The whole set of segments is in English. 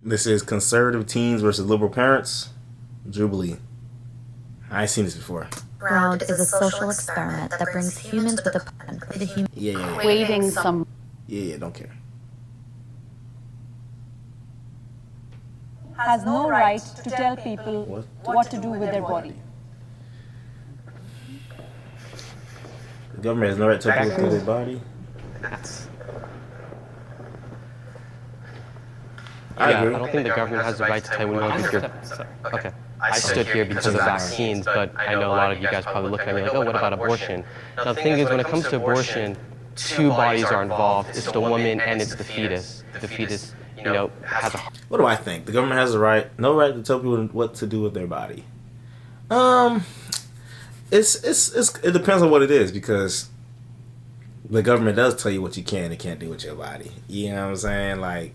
This is conservative teens versus liberal parents. Jubilee. I ain't seen this before. Ground is a social experiment that brings humans with a human Waiting some. Yeah, don't care. Has no right to tell people what to do with their body. The government has no right to tell people their body. I don't think the government has the right to tell you when you your... Okay. I stood here because of vaccines, but I know a lot of you guys probably look at me like, oh, what about abortion? Now, the thing is, when it comes to abortion, two bodies are involved. It's the woman and it's the fetus. The fetus, has a... What do I think? The government has no right to tell people what to do with their body. It depends on what it is, because the government does tell you what you can and can't do with your body. You know what I'm saying? Like,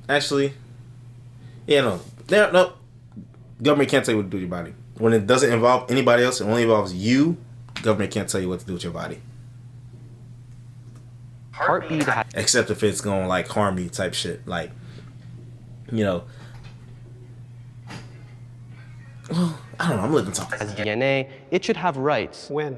actually, no. Government can't tell you what to do with your body. When it doesn't involve anybody else, it only involves you, government can't tell you what to do with your body. Heartbeat. Except if it's going to, like, harm you type shit. Like, well, I don't know, I'm living talking. As DNA, it should have rights. When?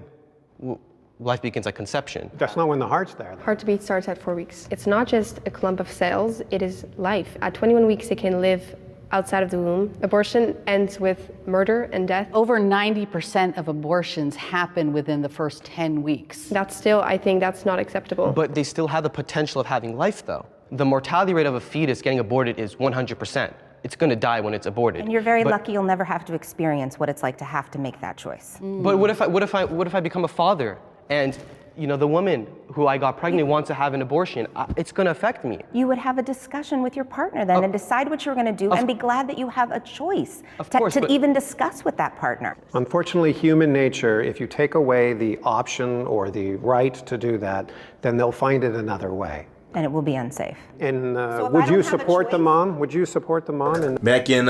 Life begins at conception. That's not when the heart's there. Heart to beat starts at 4 weeks. It's not just a clump of cells, it is life. At 21 weeks, it can live outside of the womb. Abortion ends with murder and death. Over 90% of abortions happen within the first 10 weeks. I think that's not acceptable. But they still have the potential of having life, though. The mortality rate of a fetus getting aborted is 100%. It's going to die when it's aborted. And you're very lucky you'll never have to experience what it's like to have to make that choice. But what if I become a father and the woman who I got pregnant wants to have an abortion? It's going to affect me. You would have a discussion with your partner then and decide what you're going to do and be glad that you have a choice to even discuss with that partner. Unfortunately, human nature, if you take away the option or the right to do that, then they'll find it another way. And it will be unsafe. And would you support the mom? Would you support the mom? Back in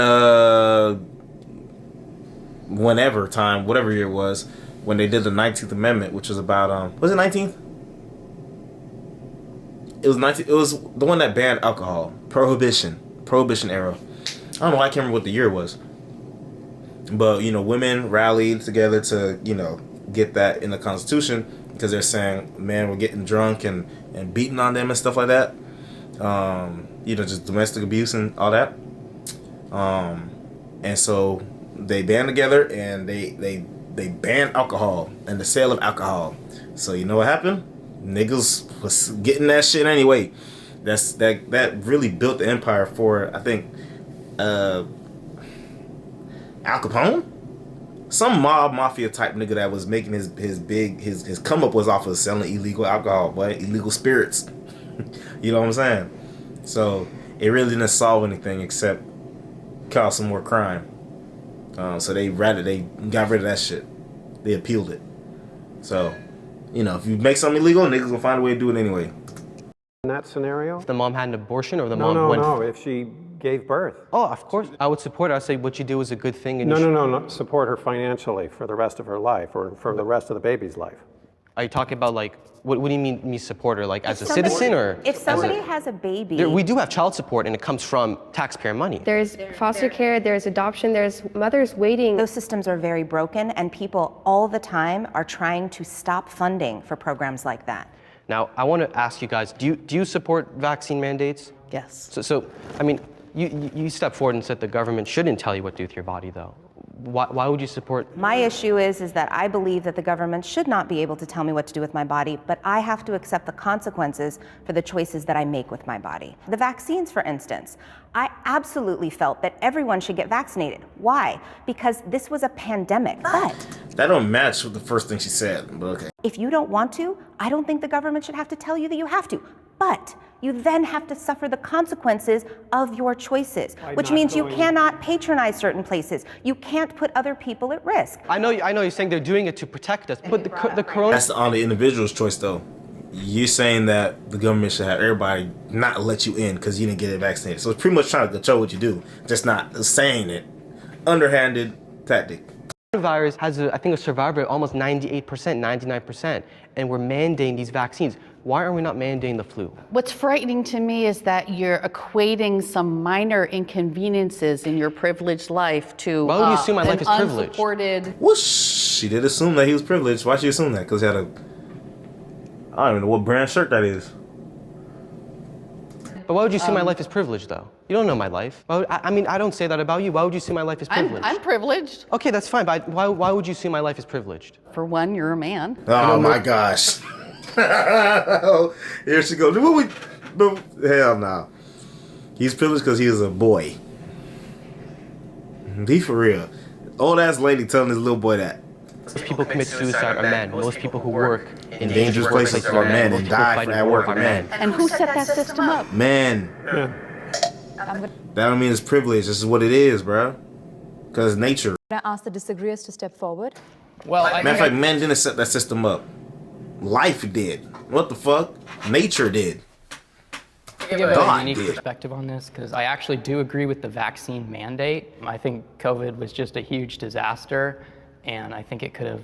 whatever year it was, when they did the 19th Amendment, which was about, was it 19th? It was 19th. It was the one that banned alcohol. Prohibition era. I don't know, I can't remember what the year was. But, women rallied together to, get that in the Constitution, because they're saying, man, we're getting drunk and beating on them and stuff like that. Just domestic abuse and all that. And so they band together and they banned alcohol and the sale of alcohol. So you know what happened? Niggas was getting that shit anyway. That really built the empire for, I think, Al Capone? Some mafia type nigga that was making his come up was off of selling illegal alcohol, but illegal spirits. You know what I'm saying? So it really didn't solve anything except cause some more crime. So they got rid of that shit. They appealed it. So, if you make something illegal, niggas gonna find a way to do it anyway. In that scenario? If the mom had an abortion or the mom went... No, if she gave birth. Oh, of course. I would support her. I'd say what you do is a good thing. And No. Support her financially for the rest of her life or for the rest of the baby's life. Are you talking about, like, what do you mean me support her? Like, as a citizen or? If somebody has a baby. We do have child support and it comes from taxpayer money. There's foster care, there's adoption, there's mothers waiting. Those systems are very broken and people all the time are trying to stop funding for programs like that. Now, I want to ask you guys, do you support vaccine mandates? Yes. So I mean, you step forward and said the government shouldn't tell you what to do with your body, though. Why would you support? My issue is that I believe that the government should not be able to tell me what to do with my body, but I have to accept the consequences for the choices that I make with my body. The vaccines, for instance, I absolutely felt that everyone should get vaccinated. Why? Because this was a pandemic. But that don't match with the first thing she said, but okay. If you don't want to, I don't think the government should have to tell you that you have to. But you then have to suffer the consequences of your choices, which means you cannot patronize certain places. You can't put other people at risk. I know you're saying they're doing it to protect us, but the corona... That's on the individual's choice, though. You're saying that the government should have everybody not let you in because you didn't get it vaccinated. So it's pretty much trying to control what you do, just not saying it. Underhanded tactic. Coronavirus has, I think, a survival rate almost 98%, 99%, and we're mandating these vaccines. Why are we not mandating the flu? What's frightening to me is that you're equating some minor inconveniences in your privileged life to Why would you assume my life is privileged? unsupported. Whoosh! She did assume that he was privileged. Why'd she assume that? Because he had a... I don't even know what brand shirt that is. But why would you assume my life is privileged, though? You don't know my life. I mean, I don't say that about you. Why would you assume my life is privileged? I'm privileged. Okay, that's fine, but why would you assume my life is privileged? For one, you're a man. Oh my gosh. Here she goes. Hell no. He's privileged because he is a boy. Be for real. Old ass lady telling this little boy that. Most people commit suicide are men. Most people who work in Dangerous places are men and die at work are men. And who set that system up? Men. That don't mean it's privilege. This is what it is, bro. Because nature. Can I ask the disagreeers to step forward? Well, Matter of fact, men didn't set that system up. Life did. What the fuck? Nature did. I give a God unique did. perspective on this because I actually do agree with the vaccine mandate. I think COVID was just a huge disaster, and I think it could have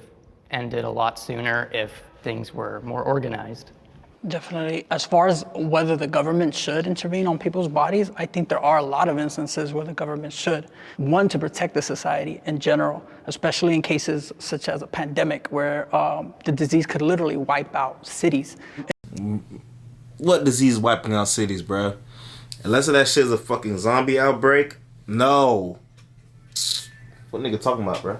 ended a lot sooner if things were more organized. Definitely. As far as whether the government should intervene on people's bodies, I think there are a lot of instances where the government should. One, to protect the society in general, especially in cases such as a pandemic where the disease could literally wipe out cities. What disease wiping out cities, bro? Unless that shit is a fucking zombie outbreak. No. What nigga talking about, bro?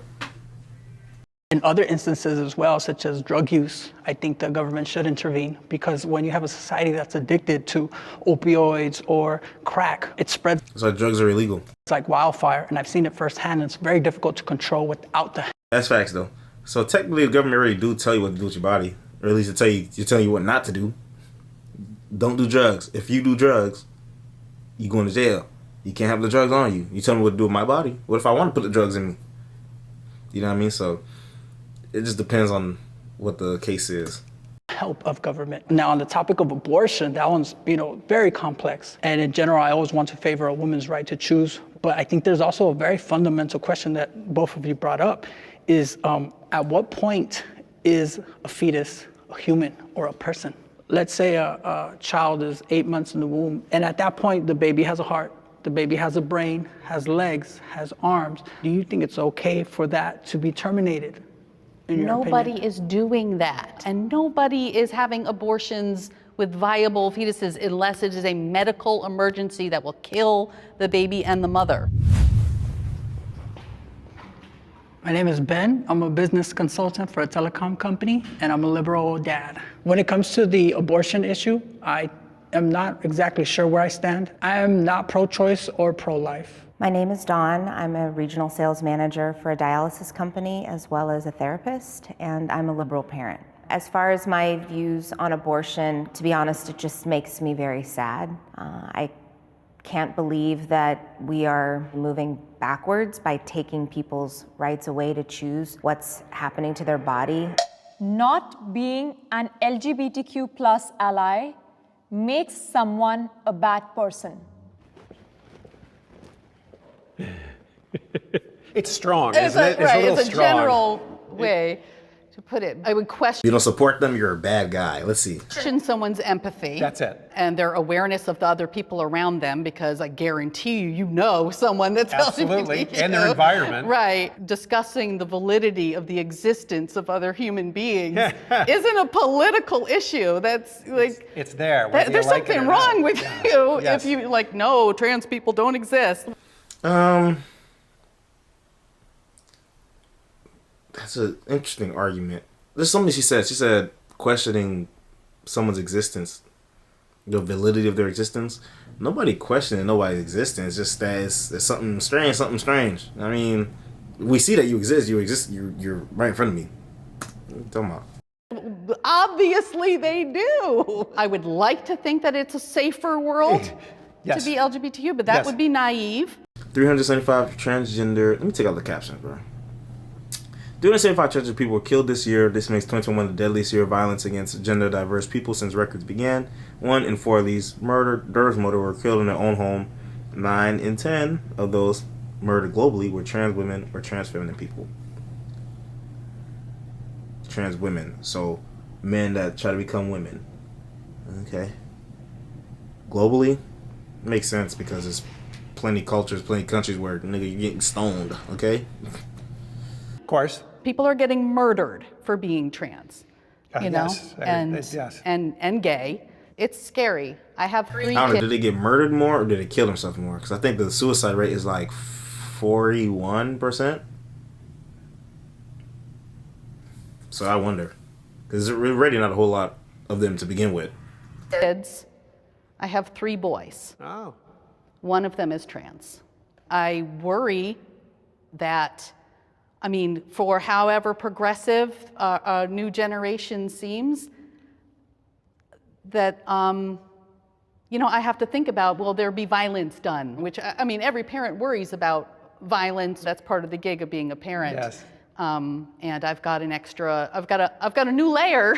In other instances as well, such as drug use, I think the government should intervene because when you have a society that's addicted to opioids or crack, it spreads. It's like drugs are illegal. It's like wildfire, and I've seen it firsthand. And it's very difficult to control without the. That's facts, though. So technically, the government really do tell you what to do with your body, or at least they tell you what not to do. Don't do drugs. If you do drugs, you going to jail. You can't have the drugs on you. You tell me what to do with my body. What if I want to put the drugs in me? You know what I mean? So it just depends on what the case is. Help of government. Now, on the topic of abortion, that one's, very complex. And in general, I always want to favor a woman's right to choose. But I think there's also a very fundamental question that both of you brought up is at what point is a fetus a human or a person? Let's say a child is 8 months in the womb, and at that point, the baby has a heart, the baby has a brain, has legs, has arms. Do you think it's okay for that to be terminated? Nobody is doing that, and nobody is having abortions with viable fetuses unless it is a medical emergency that will kill the baby and the mother. My name is Ben. I'm a business consultant for a telecom company, and I'm a liberal dad. When it comes to the abortion issue, I am not exactly sure where I stand. I am not pro-choice or pro-life. My name is Dawn. I'm a regional sales manager for a dialysis company as well as a therapist, and I'm a liberal parent. As far as my views on abortion, to be honest, it just makes me very sad. I can't believe that we are moving backwards by taking people's rights away to choose what's happening to their body. Not being an LGBTQ plus ally makes someone a bad person. It's strong, isn't it? It's right, a little it's a strong. general way to put it. I would question You don't support them, you're a bad guy. Let's see. someone's empathy. That's it. And their awareness of the other people around them, because I guarantee you know someone that's Absolutely, LGBTQ. and their environment. Right. Discussing the validity of the existence of other human beings isn't a political issue. That's like... It's there. whether you There's like it something or not. wrong with you Yes. if you no, trans people don't exist. That's an interesting argument. There's something she said. She said questioning someone's existence, the validity of their existence. Nobody questioning nobody's existence. Just that it's something strange. Something strange. I mean, we see that you exist. You exist. You're right in front of me. What are you talking about? Obviously they do. I would like to think that it's a safer world Yes. to be LGBTQ, but that Yes. would be naive. 375 transgender. Let me take out the captions, bro. 375 transgender people were killed this year. This makes 2021 the deadliest year of violence against gender diverse people since records began. 1 in 4 of these murdered were killed in their own home. 9 in 10 of those murdered globally were trans women or trans feminine people. Trans women, so men that try to become women. Okay. Globally, makes sense because there's plenty cultures, plenty countries where nigga you're getting stoned. Okay. Of course. People are getting murdered for being trans, you know, Yes. Yes. and gay. It's scary. I have 3 I don't know. kids. Did they get murdered more or did they kill themselves more? Because I think the suicide rate is like 41%. So I wonder, because there's already not a whole lot of them to begin with. Kids. I have 3 boys. Oh. One of them is trans. I worry that, I mean, for however progressive a new generation seems, that, you know, I have to think about, will there be violence done? Which, I mean, every parent worries about violence. That's part of the gig of being a parent. Yes. And I've got an extra, I've got a new layer.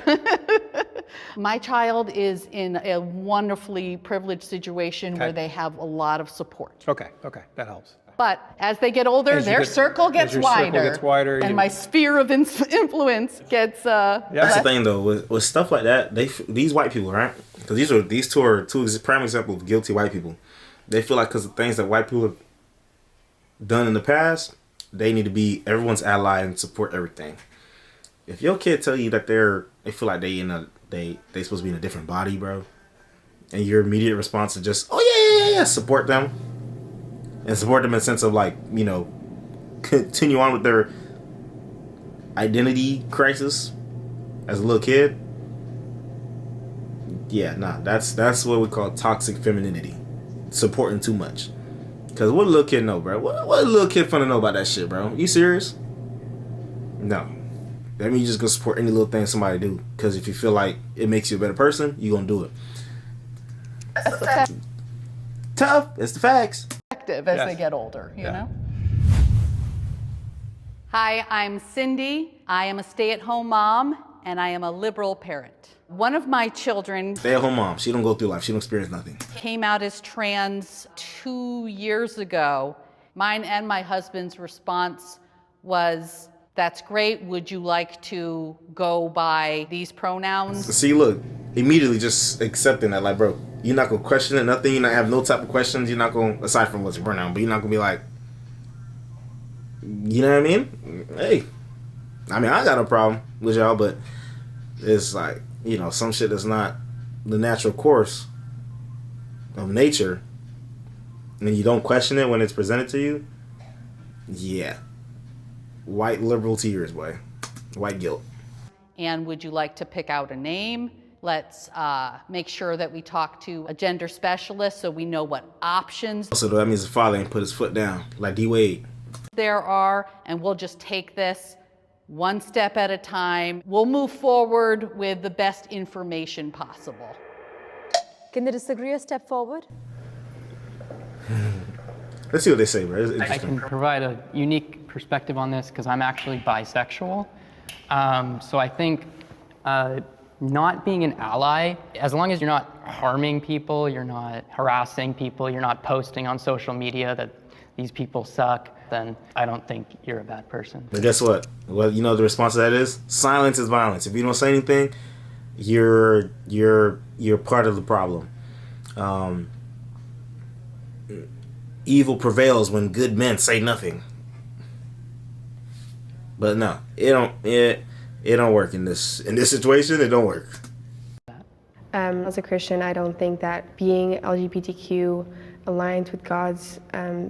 My child is in a wonderfully privileged situation where they have a lot of support. Okay, that helps. But as they get older, their circle gets wider, and my sphere of influence gets That's the thing, though, with stuff like that. These white people, right? Because these two are two prime examples of guilty white people. They feel like because of things that white people have done in the past, they need to be everyone's ally and support everything. If your kid tell you that they feel like they supposed to be in a different body, bro, and your immediate response is just, oh yeah, support them. And support them in the sense of, like, you know, continue on with their identity crisis as a little kid. Yeah, nah, that's what we call toxic femininity. Supporting too much. Because what a little kid know, bro? What a little kid finna know about that shit, bro? You serious? No. That means you just gonna support any little thing somebody do. Because if you feel like it makes you a better person, you gonna do it. Tough. It's the facts. As they get older, you know? Hi, I'm Cindy. I am a stay-at-home mom, and I am a liberal parent. One of my children... Stay-at-home mom. She don't go through life. She don't experience nothing. ...came out as trans 2 years ago. Mine and my husband's response was, that's great. Would you like to go by these pronouns? See, look, immediately just accepting that, like, bro, you're not gonna question it, nothing. You're not have no type of questions. You're not gonna, aside from what's your pronoun, but you're not gonna be like, you know what I mean? Hey, I mean, I got no problem with y'all, but it's like, you know, some shit that's not the natural course of nature, and you don't question it when it's presented to you. Yeah, white liberal tears, boy, white guilt. And would you like to pick out a name? Let's make sure that we talk to a gender specialist so we know what options. So that means the father ain't put his foot down, like D-Wade. There are, and we'll just take this one step at a time. We'll move forward with the best information possible. Can they disagree or step forward? Let's see what they say, bro. I can provide a unique perspective on this because I'm actually bisexual. So I think not being an ally, as long as you're not harming people, you're not harassing people, you're not posting on social media that these people suck, then I don't think you're a bad person. But guess what? Well, you know the response to that is silence is violence. If you don't say anything, you're part of the problem. Evil prevails when good men say nothing. But no, it don't work in this situation. It don't work. As a Christian, I don't think that being LGBTQ aligns with God's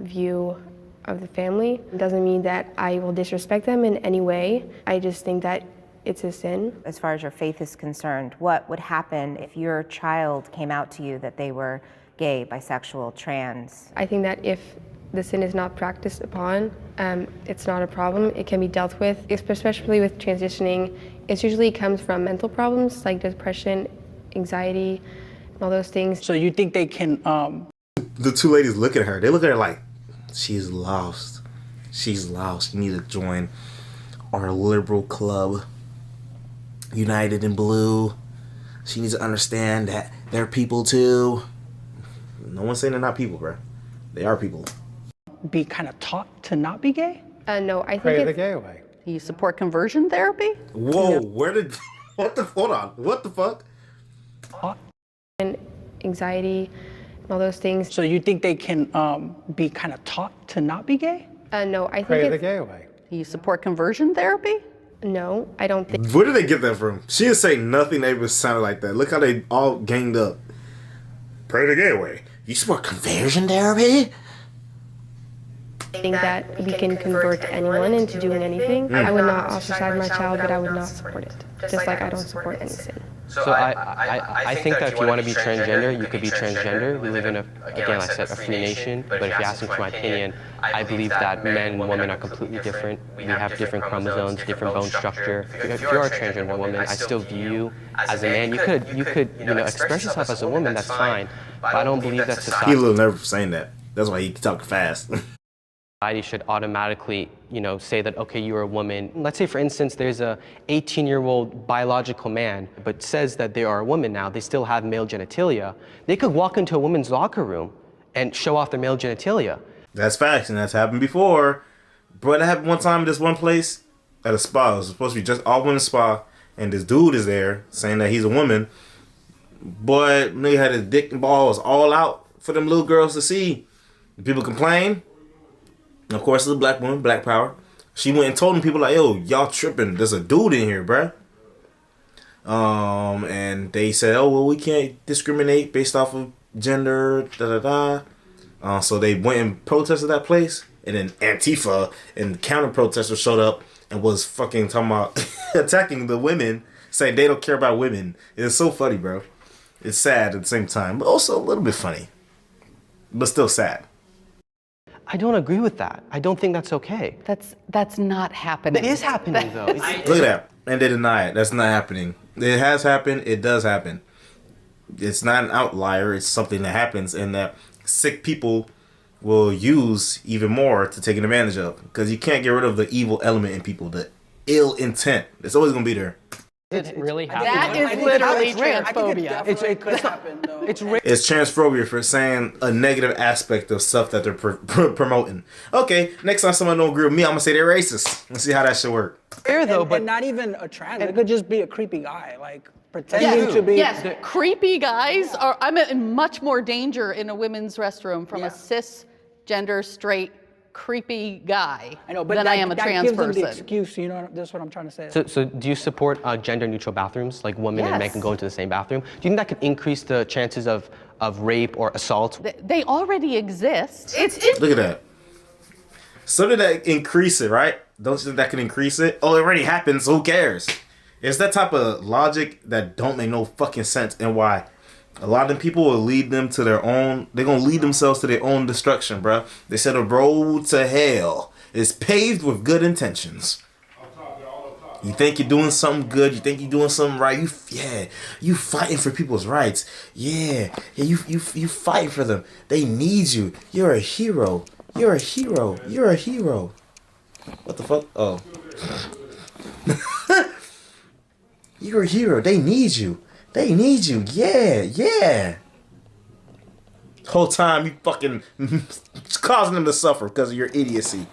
view of the family. It doesn't mean that I will disrespect them in any way. I just think that it's a sin. As far as your faith is concerned, what would happen if your child came out to you that they were gay, bisexual, trans? I think that if the sin is not practiced upon, it's not a problem. It can be dealt with, especially with transitioning. It usually comes from mental problems like depression, anxiety, and all those things. So you think they can... The two ladies look at her. They look at her like, she's lost. She's lost. You need to join our liberal club, United in Blue. She needs to understand that they're people too. No one's saying they're not people, bro. They are people. Be kind of taught to not be gay? No, I think Pray the gay away. You support conversion therapy? Whoa, where did... What the... Hold on. What the fuck? anxiety, and all those things. So you think they can be kind of taught to not be gay? No, I Pray think the it's, gay away. You support conversion therapy? no, I don't think. Where did they get that from? She didn't say nothing that even sounded like that. Look how they all ganged up. Pray the gay away. You support conversion therapy? I think that we can convert anyone into doing anything. I would not ostracize my child, but I would not support it. Just like I don't support any sin. So I think that if you want to be transgender, you could be transgender. We live in again, I said, a free nation. But if you ask me for my opinion, I believe that men and women are completely different. We have different chromosomes, different bone structure. If you're a transgender woman, I still view you as a man. You could express yourself as a woman. That's fine. But I don't believe that He society will never saying that. That's why he talk fast. should automatically, say that, okay, you're a woman. Let's say, for instance, there's a 18-year-old biological man, but says that they are a woman now. They still have male genitalia. They could walk into a woman's locker room and show off their male genitalia. That's facts, and that's happened before. Bro, that happened one time at this one place at a spa. It was supposed to be just all women's spa, and this dude is there saying that he's a woman. But nigga had his dick and balls all out for them little girls to see. People complain. Of course, it's a black woman, black power. She went and told them people like, yo, y'all tripping. There's a dude in here, bruh. And they said, oh, well, we can't discriminate based off of gender, da-da-da. So they went and protested that place. And then Antifa and counter protesters showed up and was fucking talking about attacking the women, saying they don't care about women. It's so funny, bro. It's sad at the same time, but also a little bit funny. But still sad. I don't agree with that. I don't think that's okay. That's not happening. It is happening, though. Look at that. And they deny it. That's not happening. It has happened. It does happen. It's not an outlier. It's something that happens and that sick people will use even more to take advantage of. Because you can't get rid of the evil element in people, the ill intent. It's always going to be there. It really That happened. is literally transphobia. It could happen, though. It's transphobia for saying a negative aspect of stuff that they're promoting. Okay, next time someone don't agree with me, I'm going to say they're racist. Let's see how that should work. Fair, though, And not even a trans. It could just be a creepy guy, like pretending to be. Yes, creepy guys are. I'm in much more danger in a women's restroom from a cisgender straight creepy guy I know, but than I am a trans gives them person. the excuse, that's what I'm trying to say. So do you support gender-neutral bathrooms, like women and men can go into the same bathroom? Do you think that could increase the chances of rape or assault? They already exist. Look at that. So did that increase it, right? Don't you think that can increase it? Oh, it already happened, so who cares? It's that type of logic that don't make no fucking sense, and why a lot of them people will lead them to their own. They're gonna lead themselves to their own destruction, bro. They said a road to hell is paved with good intentions. You think you're doing something good. You think you're doing something right. You fighting for people's rights. You fight for them. They need you. You're a hero. You're a hero. You're a hero. What the fuck? Oh. You're a hero. They need you. They need you. Yeah. Whole time you fucking causing them to suffer because of your idiocy.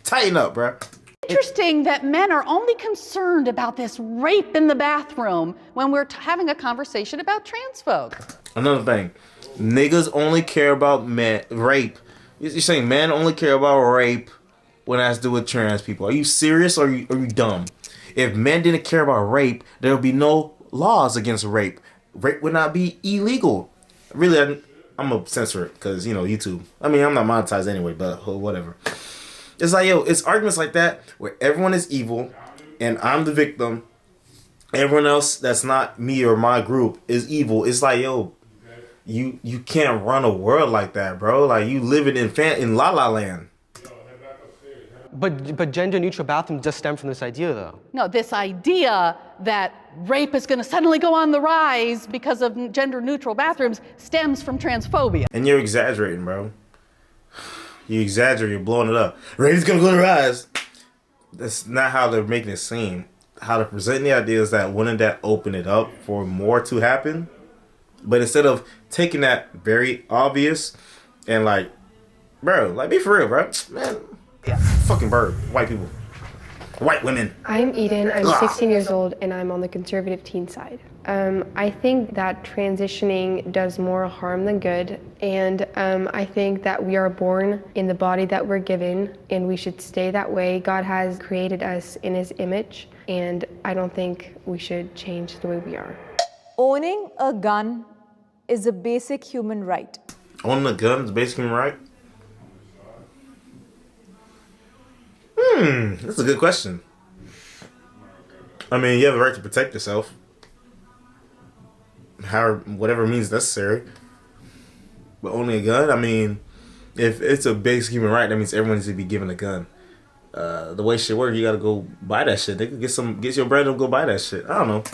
Tighten up, bruh. Interesting that men are only concerned about this rape in the bathroom when we're having a conversation about trans folk. Another thing, niggas only care about rape. You're saying men only care about rape when it has to do with trans people. Are you serious or are you dumb? If men didn't care about rape, there would be no laws against rape. Rape would not be illegal. Really, I'm gonna censor it because YouTube. I mean, I'm not monetized anyway, but whatever. It's like, it's arguments like that where everyone is evil and I'm the victim. Everyone else that's not me or my group is evil. It's like, you can't run a world like that, bro. Like, you living in La La Land. But gender-neutral bathrooms just stem from this idea, though. No, this idea that rape is going to suddenly go on the rise because of gender-neutral bathrooms stems from transphobia. And you're exaggerating, bro. You exaggerate, you're blowing it up. Rape's going to go on the rise. That's not how they're making it seem. How they're presenting the idea is that wouldn't that open it up for more to happen? But instead of taking that very obvious and like, bro, like, be for real, bro. Man. Yeah. Fucking bird. White people. White women. I'm Eden, I'm 16 years old, and I'm on the conservative teen side. I think that transitioning does more harm than good, and I think that we are born in the body that we're given, and we should stay that way. God has created us in His image, and I don't think we should change the way we are. Owning a gun is a basic human right. Owning a gun is a basic human right? That's a good question. I mean, you have a right to protect yourself. Whatever means necessary. But owning a gun, I mean, if it's a basic human right, that means everyone needs to be given a gun. The way shit works, you gotta go buy that shit. They could get your bread and go buy that shit. I don't know.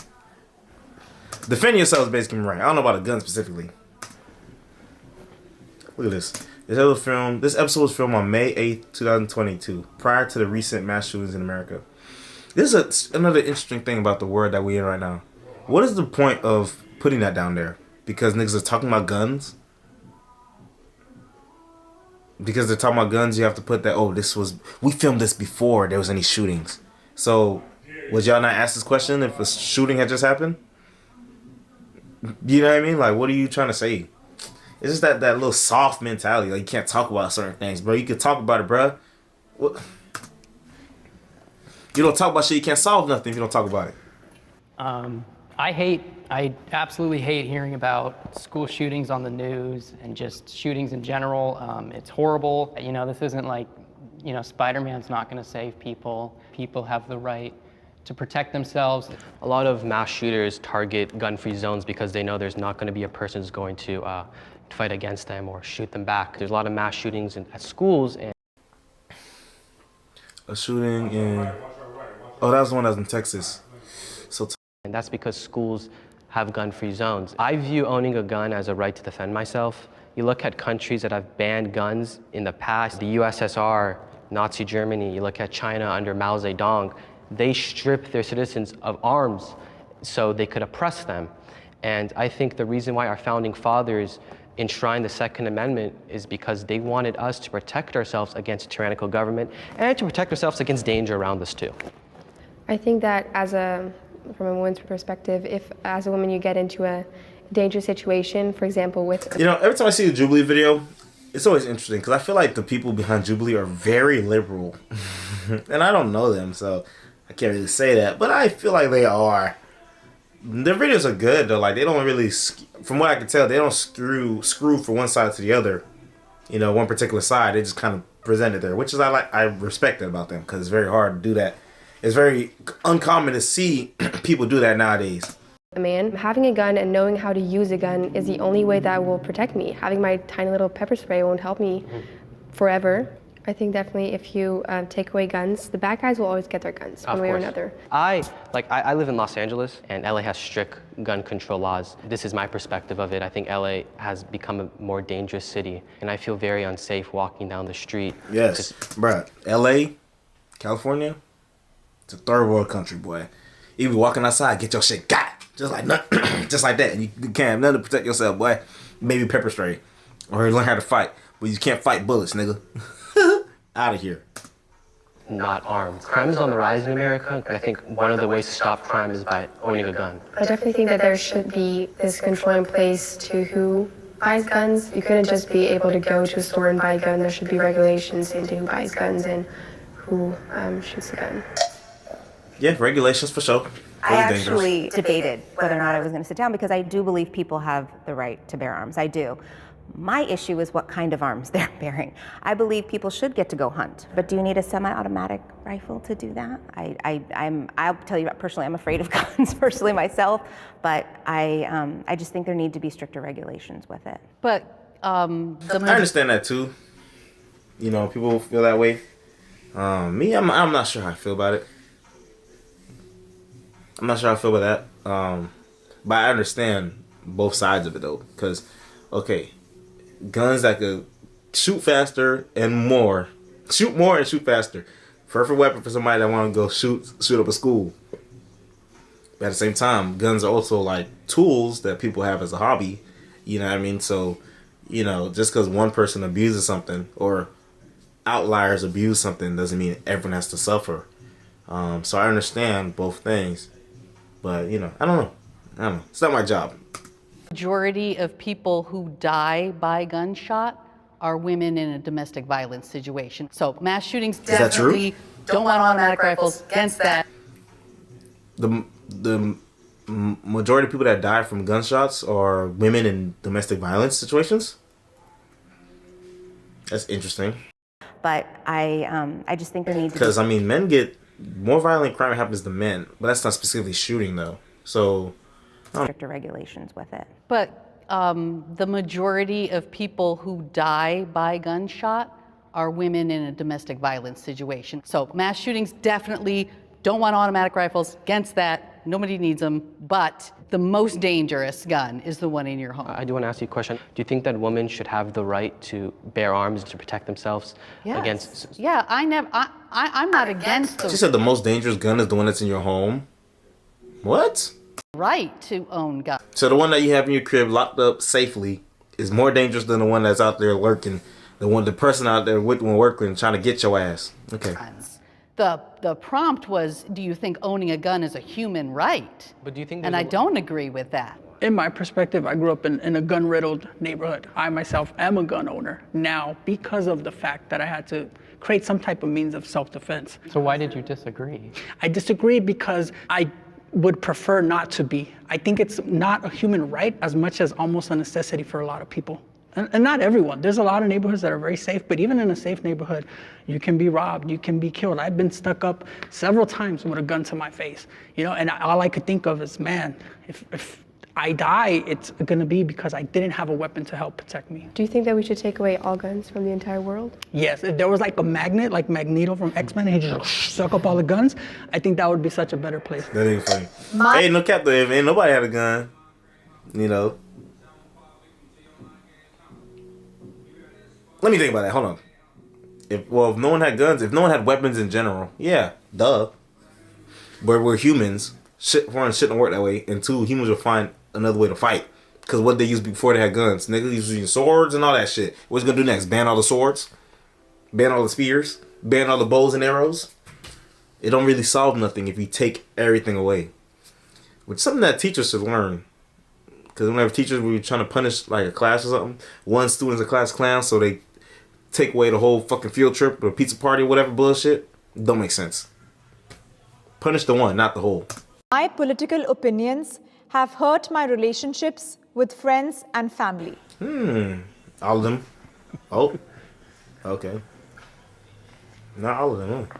Defending yourself is a basic human right. I don't know about a gun specifically. Look at this. This episode was filmed on May 8th, 2022, prior to the recent mass shootings in America. This is another interesting thing about the world that we're in right now. What is the point of putting that down there? Because niggas are talking about guns? Because they're talking about guns, you have to put that, we filmed this before there was any shootings. So, would y'all not ask this question if a shooting had just happened? You know what I mean? Like, what are you trying to say? It's just that little soft mentality. Like, you can't talk about certain things, bro. You can talk about it, bro. What? You don't talk about shit, you can't solve nothing if you don't talk about it. I absolutely hate hearing about school shootings on the news and just shootings in general. It's horrible. You know, this isn't like, you know, Spider-Man's not going to save people. People have the right to protect themselves. A lot of mass shooters target gun-free zones because they know there's not going to be a person who's going to fight against them or shoot them back. There's a lot of mass shootings at schools. And a shooting in... Oh, that was the one that was in Texas. And that's because schools have gun-free zones. I view owning a gun as a right to defend myself. You look at countries that have banned guns in the past, the USSR, Nazi Germany, you look at China under Mao Zedong, they stripped their citizens of arms so they could oppress them. And I think the reason why our founding fathers enshrined the Second Amendment is because they wanted us to protect ourselves against tyrannical government and to protect ourselves against danger around us too. I think that from a woman's perspective, if as a woman you get into a dangerous situation, for example with... You know, every time I see a Jubilee video, it's always interesting because I feel like the people behind Jubilee are very liberal. And I don't know them, so I can't really say that, but I feel like they are. Their videos are good though, like they don't really, from what I can tell, they don't screw from one side to the other, you know, one particular side. They just kind of present it there, which is I respect that about them because it's very hard to do that. It's very uncommon to see people do that nowadays. A man, having a gun and knowing how to use a gun is the only way that will protect me. Having my tiny little pepper spray won't help me forever. I think definitely if you take away guns, the bad guys will always get their guns one way or another. I live in Los Angeles, and LA has strict gun control laws. This is my perspective of it. I think LA has become a more dangerous city, and I feel very unsafe walking down the street. Yes, bruh. LA, California, it's a third world country, boy. You be walking outside, get your shit got. Just like that. And you can't have nothing to protect yourself, boy. Maybe pepper spray. Or learn how to fight. But you can't fight bullets, nigga. Out of here. Not armed. Crime is on the rise in America. I think one of the ways to stop crime is by owning a gun. I definitely think that there should be this control in place to who buys guns. You couldn't just be able to go to a store and buy a gun. There should be regulations into who buys guns and who shoots a gun. Yeah, regulations for sure. I actually debated whether or not I was going to sit down because I do believe people have the right to bear arms. I do. My issue is what kind of arms they're bearing. I believe people should get to go hunt, but do you need a semi-automatic rifle to do that? I'll tell you personally, I'm afraid of guns personally myself, but I just think there need to be stricter regulations with it. But I understand that too. You know, people feel that way. Me, I'm not sure how I feel about it. I'm not sure how I feel about that. But I understand both sides of it though, because okay, guns that could shoot faster and more, shoot more and shoot faster. Perfect weapon for somebody that want to go shoot up a school. But at the same time, guns are also like tools that people have as a hobby. You know what I mean? So, you know, just because one person abuses something or outliers abuse something doesn't mean everyone has to suffer. So I understand both things. But, you know, I don't know. It's not my job. Majority of people who die by gunshot are women in a domestic violence situation. So mass shootings that true? definitely don't want automatic rifles. Against that. The majority of people that die from gunshots are women in domestic violence situations? That's interesting. But I just think there needs to be... Because, I mean, men get... More violent crime happens to men. But that's not specifically shooting, though. So... stricter regulations with it. But the majority of people who die by gunshot are women in a domestic violence situation. So mass shootings definitely don't want automatic rifles. Against that, nobody needs them. But the most dangerous gun is the one in your home. I do want to ask you a question. Do you think that women should have the right to bear arms to protect themselves against... Yeah, I'm not against the She said the most dangerous gun is the one that's in your home. What? right to own guns. So the one that you have in your crib locked up safely is more dangerous than the one that's out there lurking. The person out there with one working trying to get your ass. Okay. The prompt was, do you think owning a gun is a human right? But do you think... And I don't agree with that. In my perspective, I grew up in a gun-riddled neighborhood. I myself am a gun owner now because of the fact that I had to create some type of means of self-defense. So why did you disagree? I disagree because I would prefer not to be. I think it's not a human right as much as almost a necessity for a lot of people. And not everyone. There's a lot of neighborhoods that are very safe, but even in a safe neighborhood, you can be robbed, you can be killed. I've been stuck up several times with a gun to my face, you know, and all I could think of is, man, if I die, it's gonna be because I didn't have a weapon to help protect me. Do you think that we should take away all guns from the entire world? Yes, if there was like a magnet, like Magneto from X-Men, and he just suck up all the guns, I think that would be such a better place. That ain't funny. Hey, no cap though, if ain't nobody had a gun, you know. Let me think about that. Hold on. If no one had guns, if no one had weapons in general, yeah, duh. But we're humans. One, shit don't work that way. And two, humans will find another way to fight. Because what they used before they had guns. Niggas using swords and all that shit. What's gonna do next? Ban all the swords? Ban all the spears? Ban all the bows and arrows? It don't really solve nothing if you take everything away. Which is something that teachers should learn. Because whenever teachers were trying to punish like a class or something, one student's a class clown, so they take away the whole fucking field trip or pizza party or whatever bullshit. Don't make sense. Punish the one, not the whole. My political opinions have hurt my relationships with friends and family. All of them? Oh, okay. Not all of them. Huh?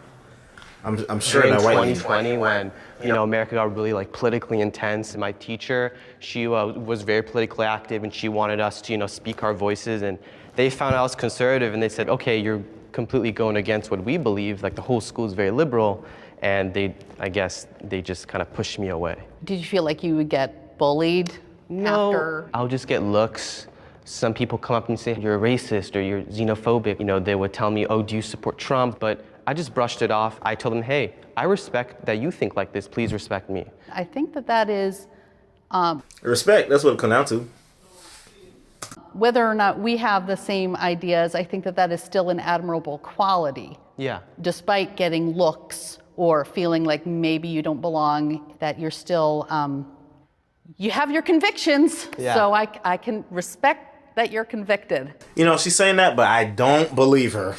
I'm sure During that white 2020, when America got really like politically intense, my teacher, she was very politically active, and she wanted us to speak our voices, and they found I was conservative, and they said, okay, you're completely going against what we believe. Like the whole school is very liberal, and I guess they just kind of pushed me away. Did you feel like you would get bullied after? I'll just get looks. Some people come up and say, you're a racist or you're xenophobic. They would tell me, oh, do you support Trump? But I just brushed it off. I told them, hey, I respect that you think like this. Please respect me. I think that is... respect, that's what it comes down to. Whether or not we have the same ideas, I think that is still an admirable quality. Yeah. Despite getting looks or feeling like maybe you don't belong, that you're still, you have your convictions. Yeah. So I can respect that you're convicted. She's saying that, but I don't believe her.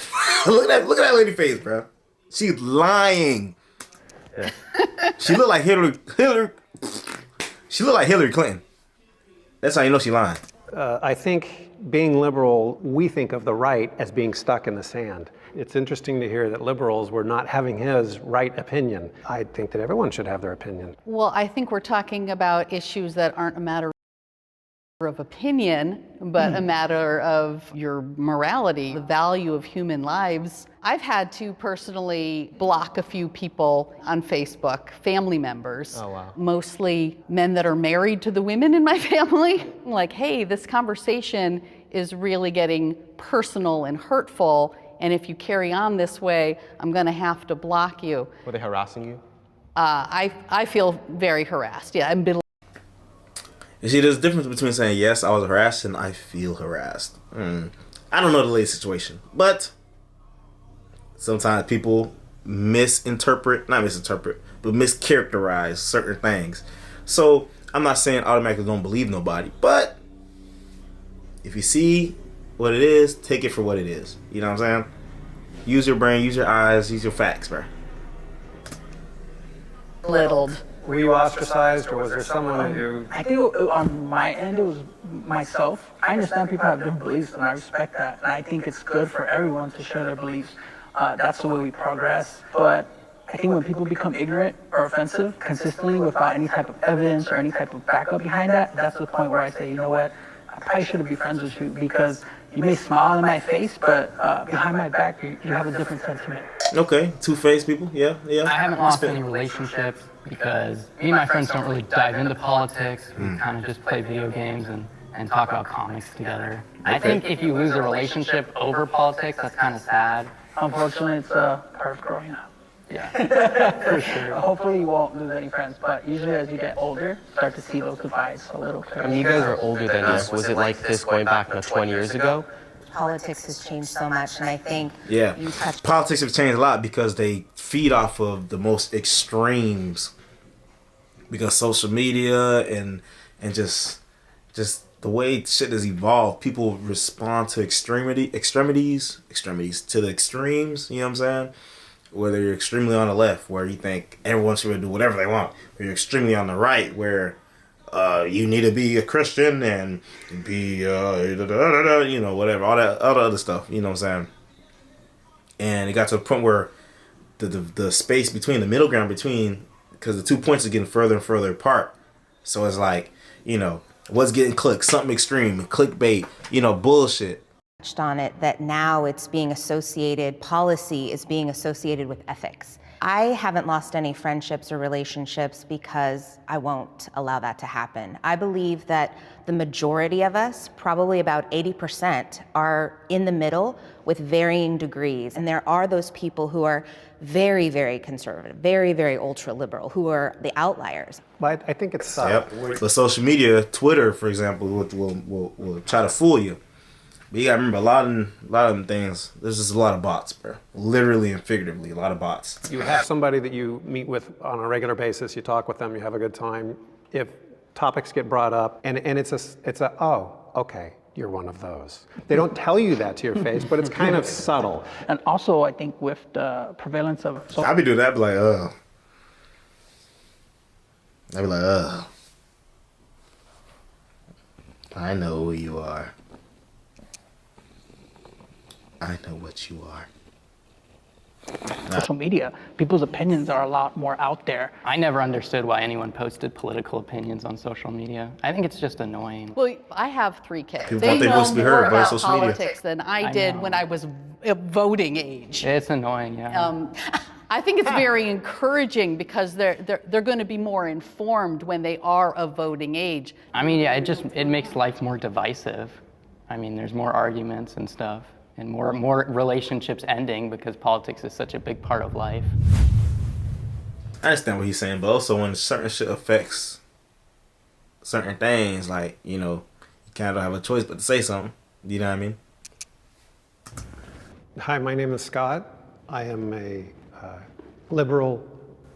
look at that lady face, bro. She's lying. Yeah. She look like Hillary. She look like Hillary Clinton. That's how you know she lying. I think being liberal, we think of the right as being stuck in the sand. It's interesting to hear that liberals were not having his right opinion. I think that everyone should have their opinion. Well, I think we're talking about issues that aren't a matter of opinion, but a matter of your morality, the value of human lives. I've had to personally block a few people on Facebook, family members. Oh, wow. Mostly men that are married to the women in my family. I'm like, hey, this conversation is really getting personal and hurtful, and if you carry on this way, I'm gonna have to block you. Were they harassing you? I feel very harassed. Yeah, I'm You see, there's a difference between saying, yes, I was harassed, and I feel harassed. I don't know the lady's situation, but sometimes people mischaracterize certain things. So I'm not saying automatically don't believe nobody, but if you see what it is, take it for what it is. You know what I'm saying? Use your brain, use your eyes, use your facts, bro. Belittled. Were you ostracized, or was there someone who... I think on my end, it was myself. I understand people have different beliefs, and I respect that. And I think it's good for everyone to share their beliefs. That's the way we progress. But I think when people become ignorant or offensive consistently without any type of evidence or any type of backup behind that, that's the point where I say, you know what, I probably shouldn't be friends with you, because you may smile in my face, but behind my back, you have a different sentiment. Okay, two-faced people, yeah. I haven't lost any relationships because me and my friends don't really dive into politics. We kind of just play video games and talk about comics together. I think if you lose a relationship over politics, that's kind of sad. Unfortunately, it's part of growing up. Yeah. For sure. Hopefully you won't lose any friends, but usually as you get older, start to see those divides a little clearer. I mean, you guys are older than us. Was it like this going back 20 years ago? Politics has changed so much, and I think Yeah, politics have changed a lot because they feed off of the most extremes. Because social media and just the way shit has evolved, people respond to extremities to the extremes. You know what I'm saying? Whether you're extremely on the left, where you think everyone should do whatever they want, or you're extremely on the right, where you need to be a Christian and be you know, whatever, all the other stuff. You know what I'm saying? And it got to a point where the space between, the middle ground between, because the 2 points are getting further and further apart. So it's like, you know, what's getting clicked, something extreme, clickbait, you know, bullshit. On it, that now it's being associated, policy is being associated with ethics. I haven't lost any friendships or relationships because I won't allow that to happen. I believe that the majority of us, probably about 80%, are in the middle with varying degrees. And there are those people who are very, very conservative, very, very ultra-liberal, who are the outliers. But I think it's subtle. Yep. But social media, Twitter, for example, will try to fool you. But you gotta remember, a lot of them things, there's just a lot of bots, bro. Literally and figuratively, a lot of bots. You have somebody that you meet with on a regular basis, you talk with them, you have a good time. If topics get brought up, and it's a oh, okay, you're one of those. They don't tell you that to your face, but it's kind of subtle. And also, I think with the prevalence of... I'd be doing that, I'd be like, I'd be like, I know who you are. I know what you are. Social media, people's opinions are a lot more out there. I never understood why anyone posted political opinions on social media. I think it's just annoying. Well, I have 3 kids. People They want their know voice to be more heard by about social media. politics than I did know. when I was voting age. It's annoying, yeah. I think it's very encouraging because they're going to be more informed when they are of voting age. I mean, yeah, it makes life more divisive. I mean, there's more arguments and stuff, and more relationships ending because politics is such a big part of life. I understand what he's saying, but also when certain shit affects certain things, like, you know, you kind of don't have a choice but to say something. You know what I mean? Hi, my name is Scott. I am a liberal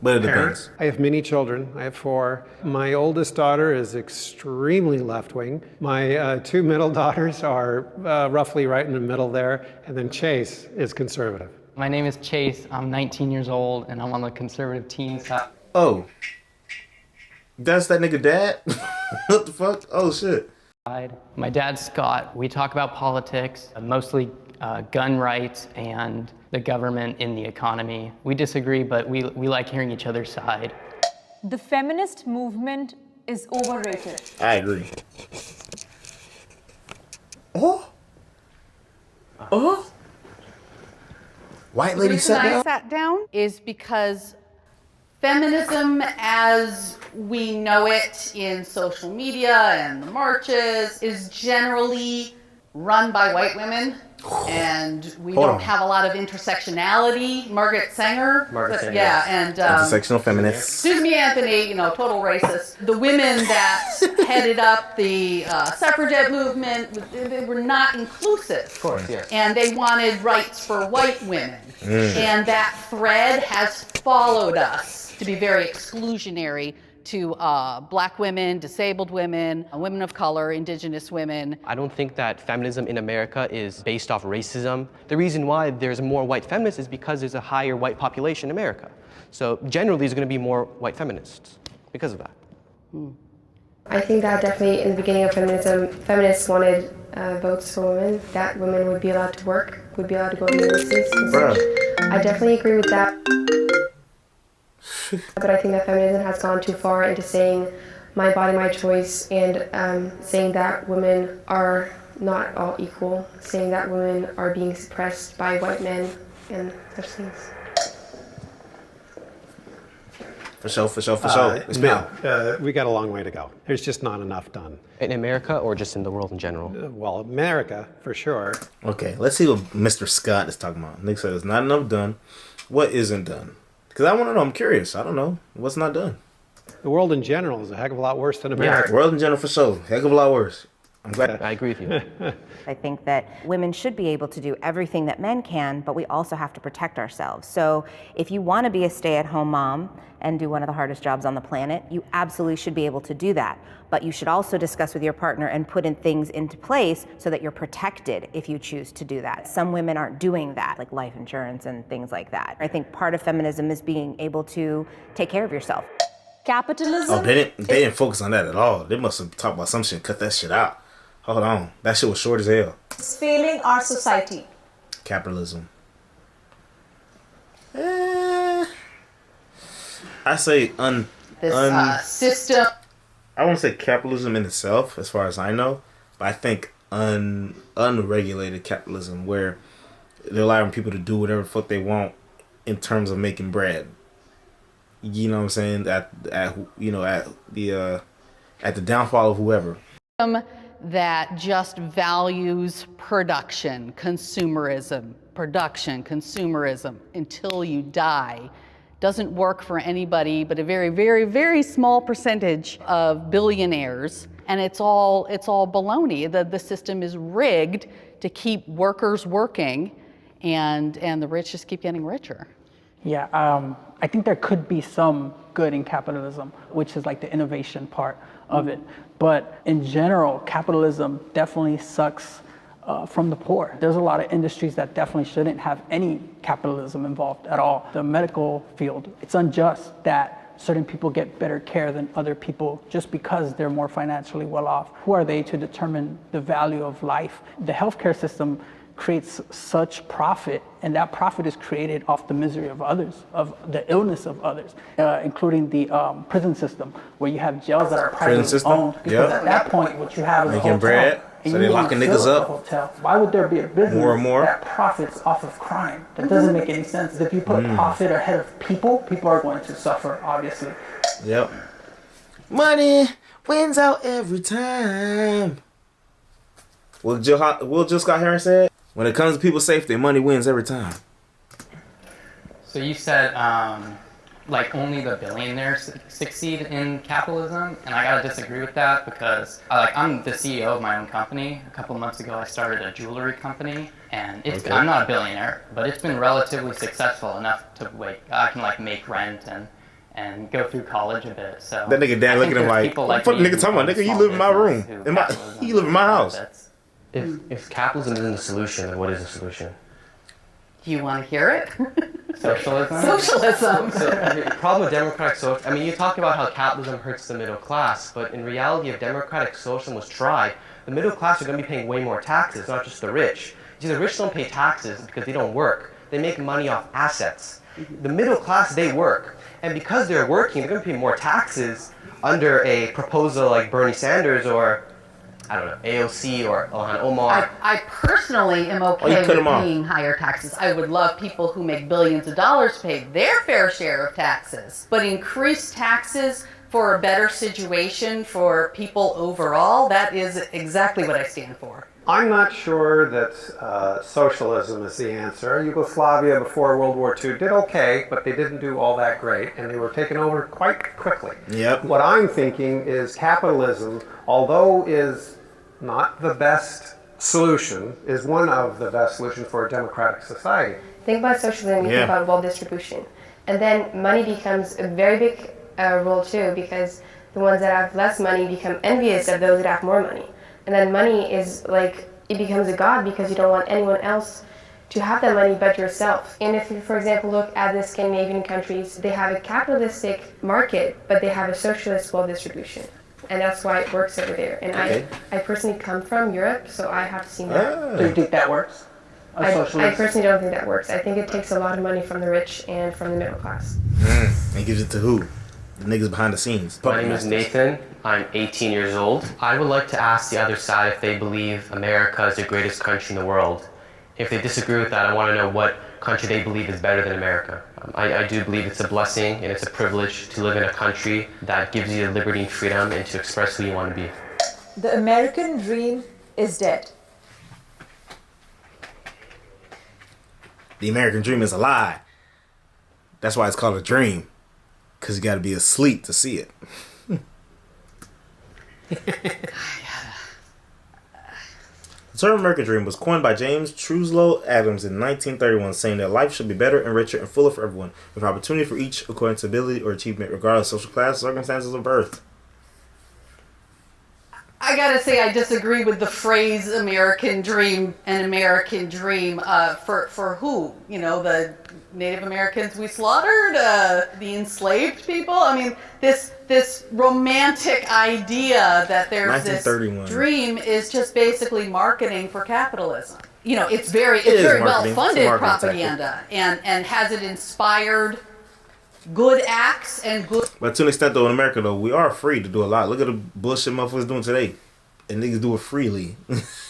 But it parent. depends. I have many children. I have 4. My oldest daughter is extremely left-wing. My 2 middle daughters are roughly right in the middle there. And then Chase is conservative. My name is Chase. I'm 19 years old, and I'm on the conservative team side. Oh. That's that nigga dad? What the fuck? Oh, shit. My dad's Scott. We talk about politics, mostly gun rights and the government in the economy. We disagree, but we like hearing each other's side. The feminist movement is overrated. I agree. Oh? White lady The reason sat I down? sat down is because feminism as we know it in social media and the marches is generally run by white women. and we Hold don't on. have a lot of intersectionality. Margaret Sanger, Sanger, yeah, and Intersectional feminists. Susan B. Anthony, total racist. The women that headed up the suffragette movement, they were not inclusive. Of course, yes. And they wanted rights for white women. And that thread has followed us to be very exclusionary to black women, disabled women, women of color, indigenous women. I don't think that feminism in America is based off racism. The reason why there's more white feminists is because there's a higher white population in America. So generally there's going to be more white feminists because of that. I think that definitely in the beginning of feminism, feminists wanted votes for women, that women would be allowed to work, would be allowed to go to universities and such. I definitely agree with that. But I think that feminism has gone too far into saying my body, my choice, and saying that women are not all equal, saying that women are being suppressed by white men and such things. For sure. No, we got a long way to go. There's just not enough done. In America or just in the world in general? Well, America, for sure. Okay, let's see what Mr. Scott is talking about. Nick said there's not enough done. What isn't done? Because I want to know. I'm curious. I don't know. What's not done? The world in general is a heck of a lot worse than America. Yeah, world in general for sure. Heck of a lot worse. I'm glad. I agree with you. I think that women should be able to do everything that men can, but we also have to protect ourselves. So if you want to be a stay-at-home mom and do one of the hardest jobs on the planet, you absolutely should be able to do that. But you should also discuss with your partner and put in things into place so that you're protected if you choose to do that. Some women aren't doing that, like life insurance and things like that. I think part of feminism is being able to take care of yourself. Capitalism. Oh, they didn't focus on that at all. They must have talked about some shit and cut that shit out. Hold on. That shit was short as hell. Is failing our society. Capitalism. I say This system. I won't say capitalism in itself, as far as I know, but I think unregulated capitalism, where they're allowing people to do whatever the fuck they want in terms of making bread. You know what I'm saying? At the downfall of whoever. That just values production, consumerism until you die. Doesn't work for anybody but a very, very, very small percentage of billionaires, and it's all baloney. The system is rigged to keep workers working, and the rich just keep getting richer. Yeah, I think there could be some good in capitalism, which is like the innovation part of it. But in general, capitalism definitely sucks from the poor. There's a lot of industries that definitely shouldn't have any capitalism involved at all. The medical field, it's unjust that certain people get better care than other people just because they're more financially well off. Who are they to determine the value of life? The healthcare system creates such profit, and that profit is created off the misery of others, of the illness of others, including the prison system, where you have jails that are privately owned. Because at that point, what you have is a hotel, bread, so they locking niggas up. Hotel. Why would there be a business more and more that profits off of crime? That doesn't make any sense. If you put profit ahead of people, people are going to suffer, obviously. Yep. Money wins out every time. What Jill Scott Heron said? When it comes to people's safety, money wins every time. So you said like only the billionaires succeed in capitalism, and I gotta disagree with that because I'm the CEO of my own company. A couple of months ago, I started a jewelry company, and I'm not a billionaire, but it's been relatively successful enough to I can make rent and go through college a bit. So that nigga dad looking at him like, what the fuck nigga talking about? Nigga, you live in my room. You live in my house. If capitalism isn't the solution, then what is the solution? Do you want to hear it? Socialism? Socialism. So the problem with democratic socialism, you talk about how capitalism hurts the middle class, but in reality, if democratic socialism was tried, the middle class are going to be paying way more taxes, not just the rich. See, the rich don't pay taxes because they don't work. They make money off assets. The middle class, they work. And because they're working, they're going to pay more taxes under a proposal like Bernie Sanders or AOC or Ilhan Omar. I personally am okay with paying higher taxes. I would love people who make billions of dollars pay their fair share of taxes. But increased taxes for a better situation for people overall, that is exactly what I stand for. I'm not sure that socialism is the answer. Yugoslavia before World War II did okay, but they didn't do all that great, and they were taken over quite quickly. Yep. What I'm thinking is capitalism, although is not the best solution, is one of the best solutions for a democratic society. Think about socialism, you think about wealth distribution. And then money becomes a very big role too, because the ones that have less money become envious of those that have more money. And then money is like, it becomes a god because you don't want anyone else to have that money but yourself. And if you, for example, look at the Scandinavian countries, they have a capitalistic market, but they have a socialist wealth distribution. And that's why it works over there. And I personally come from Europe, so I have seen that. Do you think that works? I personally don't think that works. I think it takes a lot of money from the rich and from the middle class. And gives it to who? The niggas behind the scenes. My name is Nathan. I'm 18 years old. I would like to ask the other side if they believe America is the greatest country in the world. If they disagree with that, I want to know what country they believe is better than America. I do believe it's a blessing and it's a privilege to live in a country that gives you the liberty and freedom and to express who you want to be. The American dream is dead. The American dream is a lie. That's why it's called a dream. Because you got to be asleep to see it. The term American dream was coined by James Truslow Adams in 1931, saying that life should be better and richer and fuller for everyone, with opportunity for each according to ability or achievement, regardless of social class, circumstances, or birth. I gotta say, I disagree with the phrase American dream and American dream for who? You know, the Native Americans we slaughtered, the enslaved people? I mean, this romantic idea that there's this dream is just basically marketing for capitalism. You know, it's very well-funded propaganda, and has it inspired good acts and good... But to an extent, though, in America, though, we are free to do a lot. Look at the bullshit motherfuckers doing today. And niggas do it freely.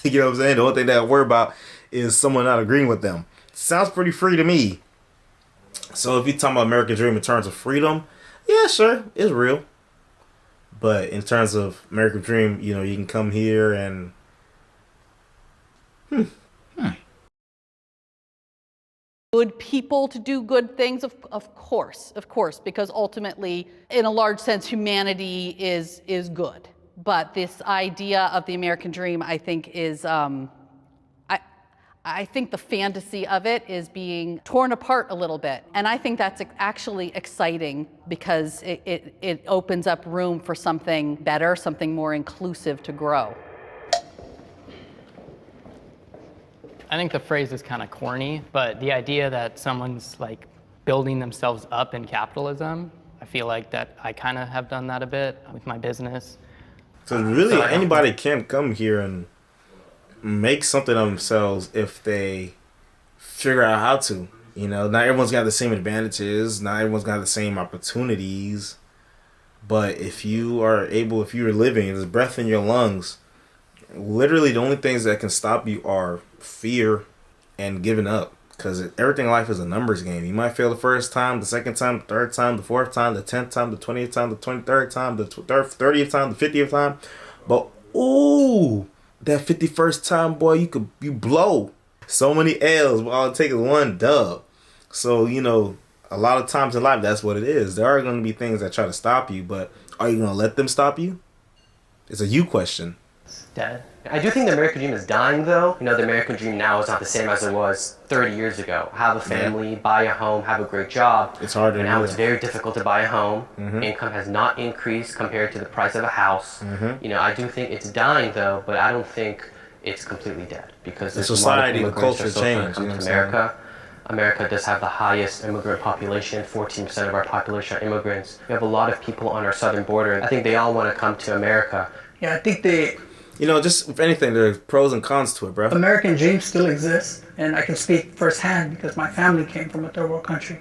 You know what I'm saying? The only thing that I worry about is someone not agreeing with them. Sounds pretty free to me. So if you're talking about American dream in terms of freedom, yeah, sure, it's real. But in terms of American dream, you know, you can come here and... Good people to do good things, of course, because ultimately, in a large sense, humanity is good. But this idea of the American dream, I think, is I think the fantasy of it is being torn apart a little bit. And I think that's actually exciting because it opens up room for something better, something more inclusive to grow. I think the phrase is kind of corny, but the idea that someone's like building themselves up in capitalism, I feel like that I kind of have done that a bit with my business. So really, anybody can come here and make something of themselves if they figure out how to. You know, not everyone's got the same advantages, not everyone's got the same opportunities. But if you are able, if you're living, there's breath in your lungs, literally the only things that can stop you are fear and giving up. Because everything in life is a numbers game. You might fail the first time, the second time, the third time, the fourth time, the 10th time, the 20th time, the 23rd time, the 30th time, the 50th time. But, ooh, that 51st time, boy, you blow. So many L's, but all it takes is one dub. So, you know, a lot of times in life, that's what it is. There are going to be things that try to stop you, but are you going to let them stop you? It's a you question. Dead. I do think the American dream is dying, though. You know, the American dream now is not the same as it was 30 years ago. Have a family, buy a home, have a great job. It's hard to now it's very difficult to buy a home. Income has not increased compared to the price of a house. You know, I do think it's dying, though, but I don't think it's completely dead because the society, the culture change. You know, America. America does have the highest immigrant population. 14% of our population are immigrants. We have a lot of people on our southern border. I think they all want to come to America. Yeah, I think they... You know, just if anything, there's pros and cons to it, bro. American dream still exists, and I can speak firsthand because my family came from a third world country.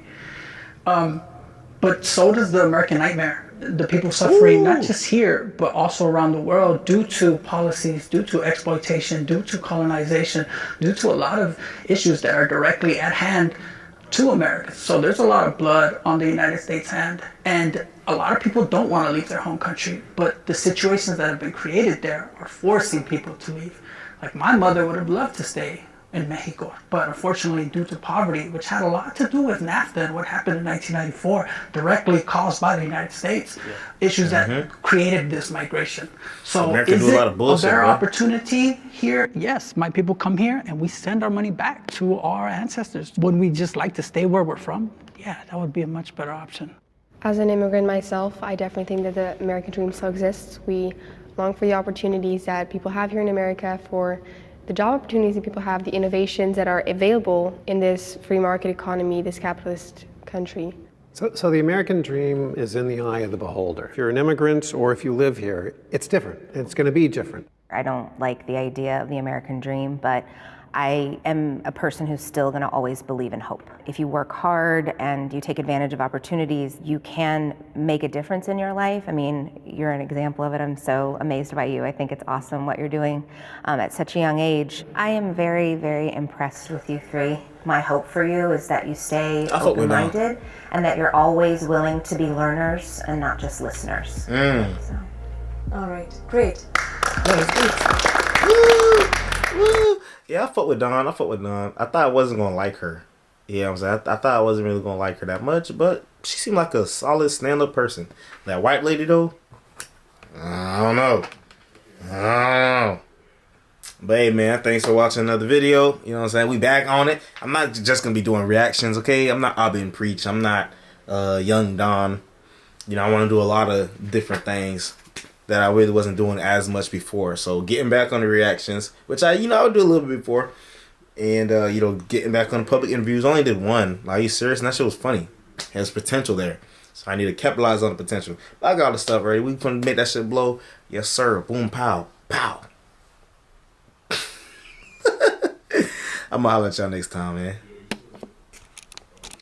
But so does the American nightmare. The people suffering not just here, but also around the world due to policies, due to exploitation, due to colonization, due to a lot of issues that are directly at hand to America. So there's a lot of blood on the United States hand. And a lot of people don't want to leave their home country, but the situations that have been created there are forcing people to leave. Like my mother would have loved to stay in Mexico, but unfortunately due to poverty, which had a lot to do with NAFTA and what happened in 1994, directly caused by the United States, issues that created this migration. So America is do a it lot of bullshit, a better bro. opportunity here? Yes, my people come here and we send our money back to our ancestors. Would we just like to stay where we're from? Yeah, that would be a much better option. As an immigrant myself, I definitely think that the American dream still exists. We long for the opportunities that people have here in America, for the job opportunities that people have, the innovations that are available in this free market economy, this capitalist country. So the American dream is in the eye of the beholder. If you're an immigrant or if you live here, it's different. It's going to be different. I don't like the idea of the American dream, but I am a person who's still going to always believe in hope. If you work hard and you take advantage of opportunities, you can make a difference in your life. I mean, you're an example of it. I'm so amazed by you. I think it's awesome what you're doing at such a young age. I am very, very impressed with you three. My hope for you is that you stay open-minded and that you're always willing to be learners and not just listeners. So. All right, great. Yeah, I fuck with Dawn. I thought I wasn't gonna like her. You know what I'm saying? I thought I wasn't really gonna like her that much, but she seemed like a solid stand-up person. That white lady though, I don't know. But hey man, thanks for watching another video. You know what I'm saying? We back on it. I'm not just gonna be doing reactions, okay? I'm not Abin Preach. I'm not young Don. You know, I want to do a lot of different things that I really wasn't doing as much before. So getting back on the reactions, which I would do a little bit before, and getting back on the public interviews. I only did one. Like, are you serious? And that shit was funny. There's potential there, so I need to capitalize on the potential. But I got all the stuff ready. We gonna make that shit blow. Yes sir. Boom pow pow. I'm gonna holler at y'all next time, man.